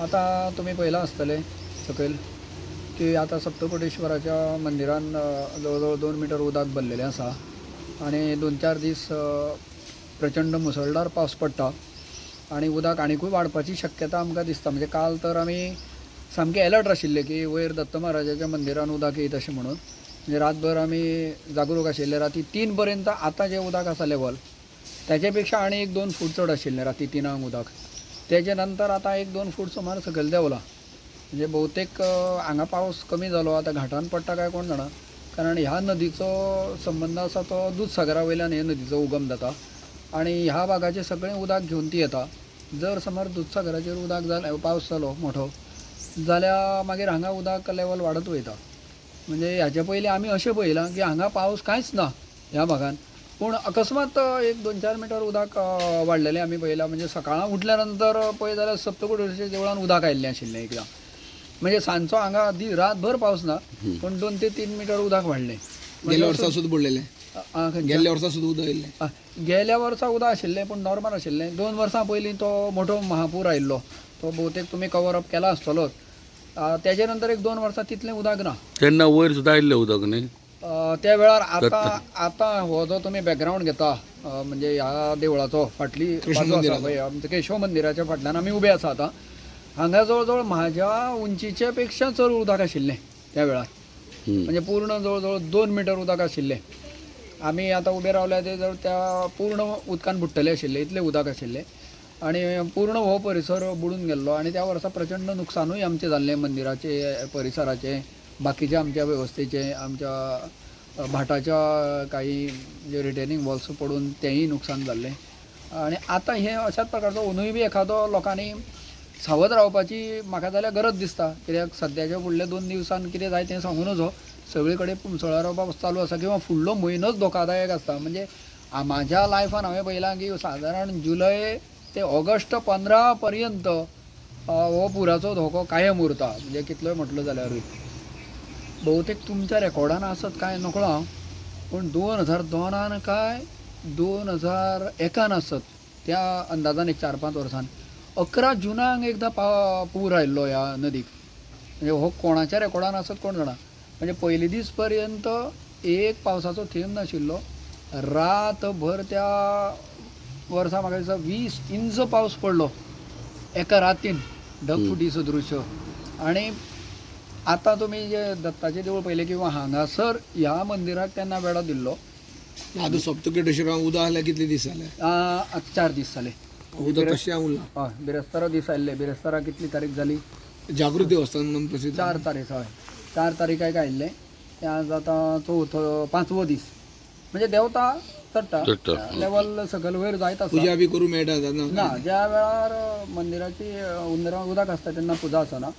आता तुम्ही पहिला आसतले सकयल की आता सप्तकोटेश्वराच्या मंदिरान जवळजवळ 2 मीटर उदक भरलेलें आसा आणि 2-4 दीस प्रचंड मुसळधार पावस पडटा आणि उदक आनीकूय वाडपाची शक्यता आमकां दिसता. म्हणजे काल तर आमी सामके अलर्ट आशिल्ले की वयर दत्त महाराजाच्या मंदिरान उदक येत अशें म्हणून. म्हणजे रातभर आमी जागरूक आशिल्ले. राती 3 पर्यंत आतां जें उदक आसा लेवल त्याचे पेक्षा आनी 1-2 फूट चड आशिल्लें राती 3 उदक. तेजे नंतर आतां 1-2 फूट सुमार सकयल देंवलां. म्हणजे बहुतेक हांगा पावस कमी जालो. आता घाटान पडटा काय कोण जाणा, कारण ह्या नदीचो संबंध आसा तो दूधसागरा वयल्यान हे नदीचो उगम जाता आणि ह्या भागाचें सगळें उदक घेवन ती येता. जर समज दूधसागराचेर उदक जालें, पावस जालो मोठो जाल्यार मागीर हांगा उदक लेवल वाडत वयता. म्हणजे हाचे पयलीं आमी अशें पळयलां की हांगा पावस कांयच ना ह्या भागान, पूण अकस्मात 1-2-4 मीटर उदक वाडलेलें आमी पळयलां. म्हणजे सकाळां उठल्या नंतर पळय जाल्यार सप्तकोटेश्वराच्या देवळान उदक आयिल्लें आशिल्लें एकदां. म्हणजे सांजचो हांगा रातभर पावस ना, पण 2 ते 3 मीटर उदक वाडलें. गेल्या वर्सा सुद्दां बुडलेलें. गेल्या वर्सा सुद्दां उदक येयल्लें. गेल्या वर्सा उदक आशिल्लें पूण नॉर्मल आशिल्लें. 2 वर्सां पयलीं तो मोठो महापूर आयिल्लो, तो बहुतेक तुमी कवर अप केला आसतलोच. तेजे नंतर 1-2 वर्सां तितलें उदक ना. तेन्ना वयर सुद्दां आयिल्लें उदक न्ही त्या वेळार. आतां हो जो तुमी बॅकग्रावंड घेता म्हणजे ह्या देवळाचो फाटली बाजू आसा पळय, आमच्या केशव मंदिराच्या फाटल्यान आमी उबे आसा आतां. हांगा जवळ म्हाज्या उंचीचे पेक्षा चड उदक आशिल्लें त्या वेळार. म्हणजे पूर्ण जवळ 2 मीटर उदक आशिल्लें. आमी आतां उबे रावल्या ते जवळ त्या पूर्ण उदकान बुडटले आशिल्ले, इतलें उदक आशिल्लें आणि पूर्ण हो परिसर बुडून गेल्लो. आणि त्या वर्सा प्रचंड नुकसानूय आमचें जाल्लें, मंदिराचे परिसराचें, बाकीच्या आमच्या वेवस्थेचें, आमच्या भाटाच्या काही जे रिटेनिंग वॉल्स पडून तेंय नुकसान जाल्लें. आणि आतां हे अशाच प्रकारचो अंदूय बी एखादो लोकांनी सावध रावपाची म्हाका जाल्यार गरज दिसता. कित्याक सद्याच्या फुडल्या 2 दिवसान कितें जाय तें सांगूं नजो. सगळे कडेन मुसळधार पावस चालू आसा किंवा फुडलो म्हयनोच धोकादायक आसता. म्हणजे म्हाज्या लायफान हांवें पळयलां की सादारण जुलय ते ऑगस्ट 15 पर्यंत हो पुराचो धोको कायम उरता. म्हणजे कितलोय म्हटलो जाल्यारूय. बहुतेक तुमच्या रेकॉर्डान आसत काय नकळो, पूण 2002 काय 2001 आसत त्या अंदाजान 1-4-5 वर्सान 11 जुनाक एकदां पूर आयिल्लो ह्या नदीक. म्हणजे हो कोणाच्या रेकॉर्डान आसत कोण जाणा. म्हणजे पयले दीस पर्यंत एक पावसाचो थेंब नाशिल्लो. रातभर त्या वर्सा म्हाका दिसता 20 इंच पावस पडलो एका रातीन, ढगफुटी सदृश्य. आणि आतां तुमी जे दत्ताचें देवूळ पयलें किंवा हांगासर ह्या मंदिराक तेन्ना वेळो दिल्लो. आतां सप्तकोटेश्वराक उदक आयल्यार कितले दीस जाले? 4 दीस जाले. उदक कशें उरलां? हय, बिरेस्तारा दीस आयिल्ले. बिरेस्तारा कितली तारीख जाली? जागृती देवस्थान म्हणून प्रसिद्ध. 4 तारीख. हय, 4 तारीखाक आयिल्ले. ते आज आतां 5वो दीस. म्हणजे देवता चडटा लेवल सकयल वयर जायत आसता. पुजा बी करूं मेळटा ना. ज्या वेळार मंदिराची उंदरां उदक आसता तेन्ना पुजा आसना.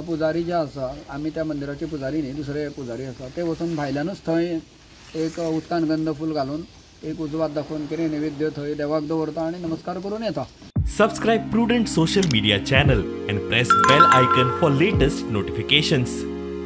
पुजारी जे आसा, आमी त्या मंदिराचे पुजारी न्ही, दुसरे पुजारी आसा, ते वचून भायल्यानूच थंय एक उदकान गंध फूल घालून एक उजवात दाखोवन कितें नैवेद्य थंय देवाक दवरता आणि नमस्कार करून येता. Subscribe Prudent social media channel and press bell icon for latest notifications.